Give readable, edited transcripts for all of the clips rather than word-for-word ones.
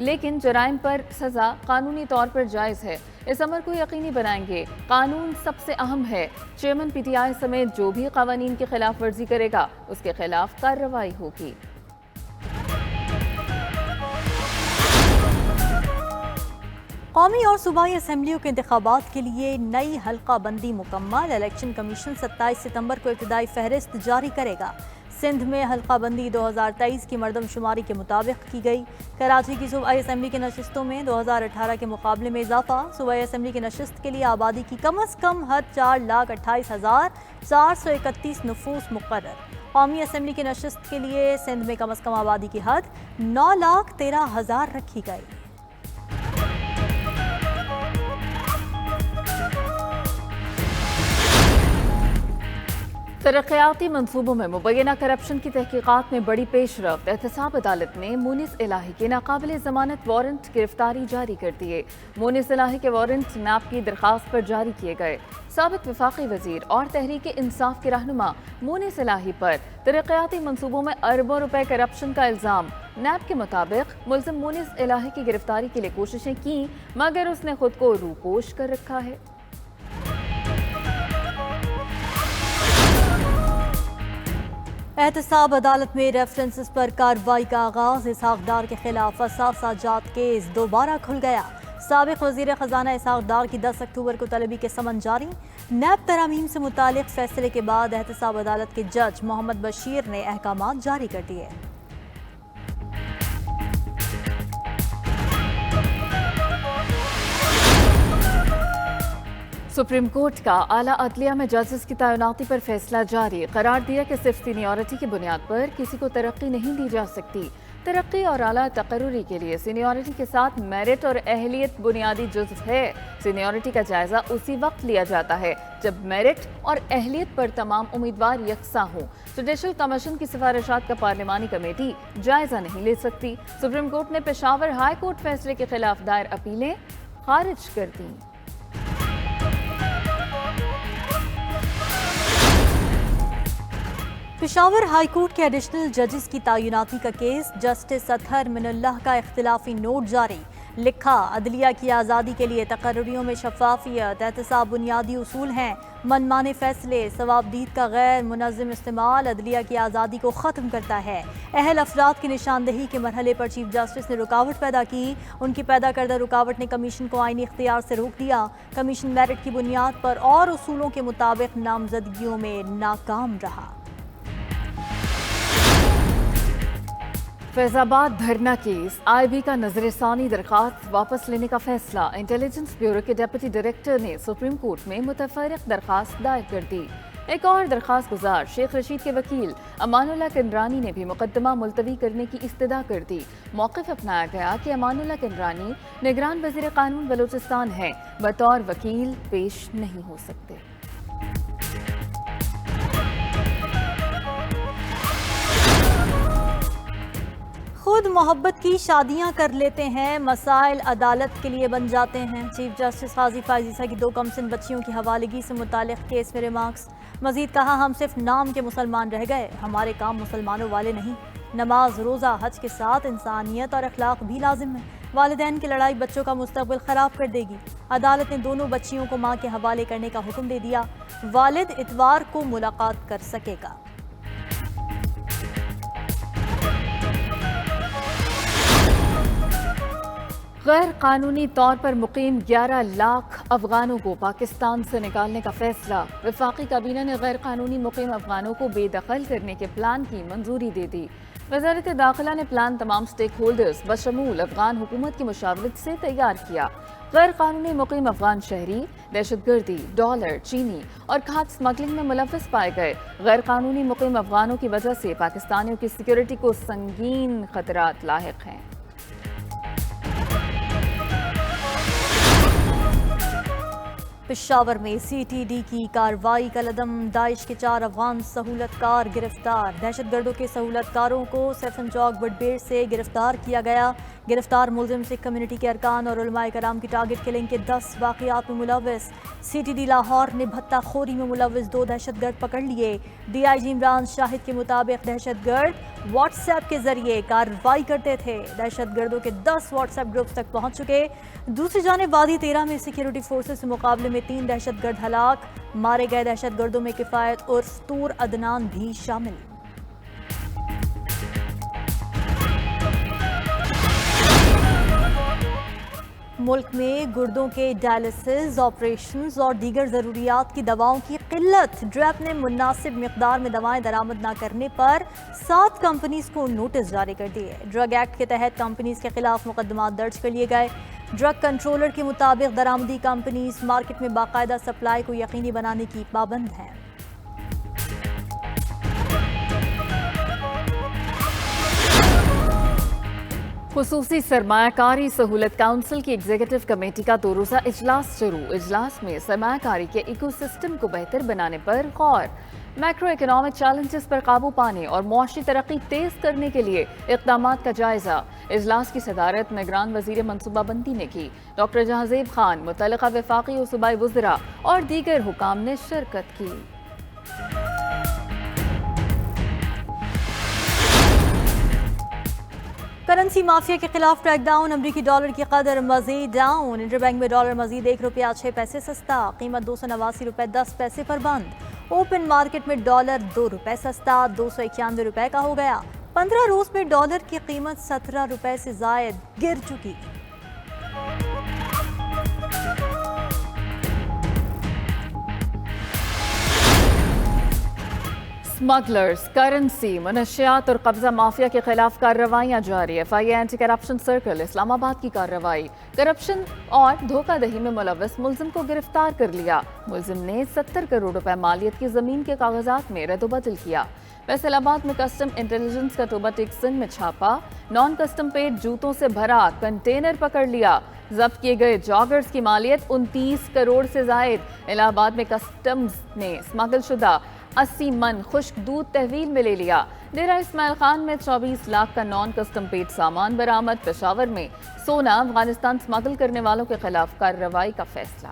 لیکن جرائم پر سزا قانونی طور پر جائز ہے، اس امر کو یقینی بنائیں گے۔ قانون سب سے اہم ہے، چیئرمین پی ٹی آئی سمیت جو بھی قوانین کی خلاف ورزی کرے گا اس کے خلاف کارروائی ہوگی۔ قومی اور صوبائی اسمبلیوں کے انتخابات کے لیے نئی حلقہ بندی مکمل، الیکشن کمیشن 27 ستمبر کو ابتدائی فہرست جاری کرے گا۔ سندھ میں حلقہ بندی 2023 کی مردم شماری کے مطابق کی گئی۔ کراچی کی صوبائی اسمبلی کی نشستوں میں 2018 کے مقابلے میں اضافہ، صوبائی اسمبلی کی نشست کے لیے آبادی کی کم از کم حد 4,28,431 نفوس مقرر۔ قومی اسمبلی کی نشست کے لیے سندھ میں کم از کم آبادی کی حد 9,13,000 رکھی گئی۔ ترقیاتی منصوبوں میں مبینہ کرپشن کی تحقیقات میں بڑی پیش رفت، احتساب عدالت نے مونس الہی کے ناقابل ضمانت وارنٹ گرفتاری جاری کر دیے۔ مونس الہی کے وارنٹ نیب کی درخواست پر جاری کیے گئے۔ سابق وفاقی وزیر اور تحریک انصاف کے رہنما مونس الہی پر ترقیاتی منصوبوں میں اربوں روپے کرپشن کا الزام۔ نیب کے مطابق ملزم مونس الہی کی گرفتاری کے لیے کوششیں کیں مگر اس نے خود کو روپوش کر رکھا ہے۔ احتساب عدالت میں ریفرنسز پر کارروائی کا آغاز، اسحاق ڈار کے خلاف اثاثہ جات کیس دوبارہ کھل گیا۔ سابق وزیر خزانہ اسحاق ڈار کی 10 اکتوبر کو طلبی کے سمن جاری۔ نیب ترامیم سے متعلق فیصلے کے بعد احتساب عدالت کے جج محمد بشیر نے احکامات جاری کر دیے۔ سپریم کورٹ کا اعلیٰ عدلیہ میں ججز کی تعیناتی پر فیصلہ جاری، قرار دیا کہ صرف سینیورٹی کی بنیاد پر کسی کو ترقی نہیں دی جا سکتی۔ ترقی اور اعلیٰ تقرری کے لیے سینیورٹی کے ساتھ میرٹ اور اہلیت بنیادی جزو ہے۔ سینیورٹی کا جائزہ اسی وقت لیا جاتا ہے جب میرٹ اور اہلیت پر تمام امیدوار یکساں ہوں۔ جوڈیشل کمیشن کی سفارشات کا پارلیمانی کمیٹی جائزہ نہیں لے سکتی۔ سپریم کورٹ نے پشاور ہائی کورٹ فیصلے کے خلاف دائر اپیلیں خارج کر دیں۔ پشاور ہائی کورٹ کے ایڈیشنل ججز کی تعیناتی کا کیس، جسٹس اطہر من اللہ کا اختلافی نوٹ جاری۔ لکھا، عدلیہ کی آزادی کے لیے تقرریوں میں شفافیت، احتساب بنیادی اصول ہیں۔ منمانے فیصلے، ثوابدید کا غیر منظم استعمال عدلیہ کی آزادی کو ختم کرتا ہے۔ اہل افراد کی نشاندہی کے مرحلے پر چیف جسٹس نے رکاوٹ پیدا کی۔ ان کی پیدا کردہ رکاوٹ نے کمیشن کو آئینی اختیار سے روک دیا۔ کمیشن میرٹ کی بنیاد پر اور اصولوں کے مطابق نامزدگیوں میں ناکام رہا۔ فیض آباد دھرنا کیس، آئی بی کا نظر ثانی درخواست واپس لینے کا فیصلہ۔ انٹیلیجنس بیورو کے ڈپٹی ڈائریکٹر نے سپریم کورٹ میں متفرق درخواست دائر کر دی۔ ایک اور درخواست گزار شیخ رشید کے وکیل امان اللہ کنرانی نے بھی مقدمہ ملتوی کرنے کی استدعا کر دی۔ موقف اپنایا گیا کہ امان اللہ کنرانی نگران وزیر قانون بلوچستان ہیں، بطور وکیل پیش نہیں ہو سکتے۔ خود محبت کی شادیاں کر لیتے ہیں، مسائل عدالت کے لیے بن جاتے ہیں۔ چیف جسٹس قاضی فائز عیسیٰ کی 2 کمسن بچیوں کی حوالگی سے متعلق کیس میں ریمارکس۔ مزید کہا، ہم صرف نام کے مسلمان رہ گئے، ہمارے کام مسلمانوں والے نہیں۔ نماز، روزہ، حج کے ساتھ انسانیت اور اخلاق بھی لازم ہے۔ والدین کی لڑائی بچوں کا مستقبل خراب کر دے گی۔ عدالت نے دونوں بچیوں کو ماں کے حوالے کرنے کا حکم دے دیا۔ والد اتوار کو ملاقات کر سکے گا۔ غیر قانونی طور پر مقیم 11 لاکھ افغانوں کو پاکستان سے نکالنے کا فیصلہ۔ وفاقی کابینہ نے غیر قانونی مقیم افغانوں کو بے دخل کرنے کے پلان کی منظوری دے دی۔ وزارت داخلہ نے پلان تمام سٹیک ہولڈرز بشمول افغان حکومت کی مشاورت سے تیار کیا۔ غیر قانونی مقیم افغان شہری دہشت گردی، ڈالر، چینی اور کھاد سمگلنگ میں ملوث پائے گئے۔ غیر قانونی مقیم افغانوں کی وجہ سے پاکستانیوں کی سیکیورٹی کو سنگین خطرات لاحق ہیں۔ پشاور میں سی ٹی ڈی کی کارروائی کا لدم، داعش کے 4 افغان سہولت کار گرفتار، دہشت گردوں کے سہولت کاروں کو سیفن چوک بڈبیر سے گرفتار کیا گیا۔ گرفتار ملزم سکھ کمیونٹی کے ارکان اور علماء کرام کی ٹارگٹ کلنگ کے 10 واقعات میں ملوث۔ سی ٹی ڈی لاہور نے بھتہ خوری میں ملوث 2 دہشت گرد پکڑ لیے۔ ڈی آئی جی عمران شاہد کے مطابق دہشت گرد واٹس ایپ کے ذریعے کارروائی کرتے تھے، دہشت گردوں کے 10 واٹس ایپ گروپس تک پہنچ چکے۔ دوسری جانب وادی 13 میں سیکیورٹی فورسز سے مقابلے میں 3 دہشت گرد ہلاک، مارے گئے دہشت گردوں میں کفایت عرف طور عدنان بھی شامل۔ ملک میں گردوں کے ڈائلسس آپریشنز اور دیگر ضروریات کی دواؤں کی قلت، ڈریپ نے مناسب مقدار میں دوائیں درآمد نہ کرنے پر 7 کمپنیز کو نوٹس جاری کر دیے۔ ڈرگ ایکٹ کے تحت کمپنیز کے خلاف مقدمات درج کر لیے گئے۔ ڈرگ کنٹرولر کے مطابق درآمدی کمپنیز مارکیٹ میں باقاعدہ سپلائی کو یقینی بنانے کی پابند ہیں۔ خصوصی سرمایہ کاری سہولت کونسل کی ایگزیکٹو کمیٹی کا 2 روزہ اجلاس شروع۔ اجلاس میں سرمایہ کاری کے ایکو سسٹم کو بہتر بنانے پر غور، میکرو اکنامک چیلنجز پر قابو پانے اور معاشی ترقی تیز کرنے کے لیے اقدامات کا جائزہ۔ اجلاس کی صدارت نگران وزیر منصوبہ بندی نے کی۔ ڈاکٹر جہانزیب خان، متعلقہ وفاقی و صوبائی وزراء اور دیگر حکام نے شرکت کی۔ کرنسی مافیا کے خلاف کریک ڈاؤن، امریکی ڈالر کی قدر مزید ڈاؤن، انٹر بینک میں ڈالر مزید ₹1.06 سستا، قیمت $289.10 پر بند۔ اوپن مارکیٹ میں ڈالر ₹2 سستا، $291 کا ہو گیا۔ 15 روز میں ڈالر کی قیمت ₹17 سے زائد گر چکی۔ اسمگلرز، کرنسی، منشیات اور قبضہ مافیا کے خلاف کارروائیاں جاری۔ ایف آئی اے اینٹی کرپشن سرکل اسلام آباد کی کارروائی، کرپشن اور دھوکہ دہی میں ملوث ملزم کو گرفتار کر لیا۔ ملزم نے 70 کروڑ روپے مالیت کی زمین کے کاغذات میں رد و بدل کیا۔ فیصل آباد میں کسٹم انٹیلیجنس کا توبہ ٹیکسن میں چھاپا، نان کسٹم پیڈ جوتوں سے بھرا کنٹینر پکڑ لیا۔ ضبط کیے گئے جاگرز کی مالیت 29 کروڑ سے زائد۔ الہ آباد میں کسٹمز نے اسمگل شدہ 80 من خشک دودھ تحویل میں لے لیا۔ ڈیرہ اسماعیل خان میں 24 لاکھ کا نان کسٹم پیڈ سامان برآمد۔ پشاور میں سونا افغانستان اسمگل کرنے والوں کے خلاف کارروائی کا فیصلہ۔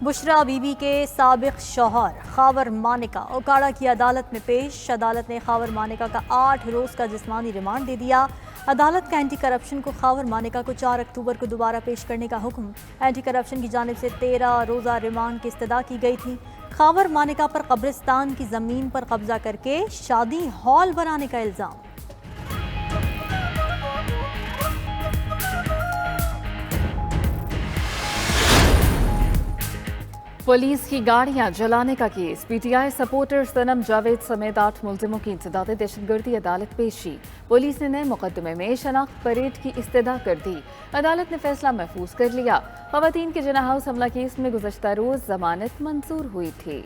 بشرا بی بی کے سابق شوہر خاور مانیکا اوکاڑا کی عدالت میں پیش۔ عدالت نے خاور مانیکا کا 8 روز کا جسمانی ریمانڈ دے دیا۔ عدالت کا اینٹی کرپشن کو خاور مانیکا کو 4 اکتوبر کو دوبارہ پیش کرنے کا حکم۔ اینٹی کرپشن کی جانب سے 13 روزہ ریمانڈ کی استدعا کی گئی تھی۔ خاور مانیکا پر قبرستان کی زمین پر قبضہ کر کے شادی ہال بنانے کا الزام۔ پولیس کی گاڑیاں جلانے کا کیس، P T I supporter Sanam Javed سمیت 8 ملزموں کی انسداد دہشت گردی عدالت پیشی۔ پولیس نے نئے مقدمے میں شناخت پریڈ کی استدعا کر دی۔ عدالت نے فیصلہ محفوظ کر لیا۔ خواتین کے جناح ہاؤس حملہ کیس میں گزشتہ روز ضمانت منظور ہوئی تھی۔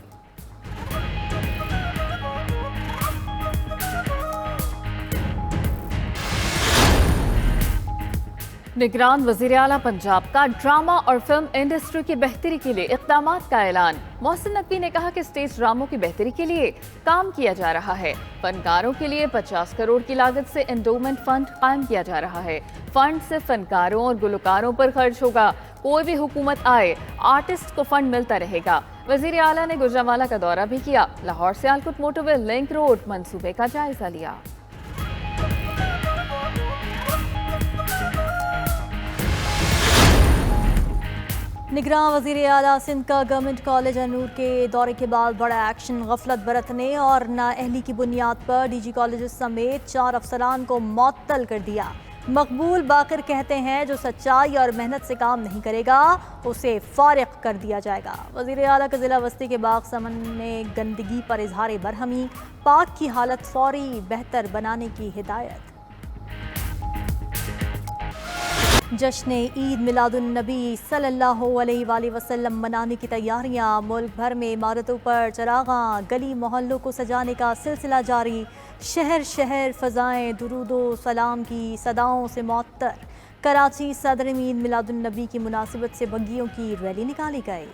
نگران وزیر اعلیٰ پنجاب کا ڈرامہ اور فلم انڈسٹری کی بہتری کے لیے اقدامات کا اعلان۔ محسن نقوی نے کہا کہ اسٹیج ڈراموں کی بہتری کے لیے کام کیا جا رہا ہے۔ فنکاروں کے لیے 50 کروڑ کی لاگت سے انڈومنٹ فنڈ قائم کیا جا رہا ہے۔ فنڈ سے فنکاروں اور گلوکاروں پر خرچ ہوگا۔ کوئی بھی حکومت آئے، آرٹسٹ کو فنڈ ملتا رہے گا۔ وزیر اعلیٰ نے گوجرانوالہ کا دورہ بھی کیا۔ لاہور سیالکوٹ موٹر وے لنک روڈ منصوبے کا جائزہ لیا۔ نگراں وزیر اعلیٰ سندھ کا گورنمنٹ کالج انور کے دورے کے بعد بڑا ایکشن، غفلت برتنے اور نااہلی کی بنیاد پر ڈی جی کالجز سمیت 4 افسران کو معطل کر دیا۔ مقبول باقر کہتے ہیں جو سچائی اور محنت سے کام نہیں کرے گا اسے فارغ کر دیا جائے گا۔ وزیر اعلیٰ کا ضلع وسطی کے باغ سمن میں گندگی پر اظہار برہمی، پارک کی حالت فوری بہتر بنانے کی ہدایت۔ جشن عید میلاد النبی صلی اللہ علیہ وآلہ وسلم منانے کی تیاریاں، ملک بھر میں عمارتوں پر چراغاں، گلی محلوں کو سجانے کا سلسلہ جاری۔ شہر شہر فضائیں درود و سلام کی صداؤں سے معطر۔ کراچی صدر میں عید میلاد النبی کی مناسبت سے بگیوں کی ریلی نکالی گئی۔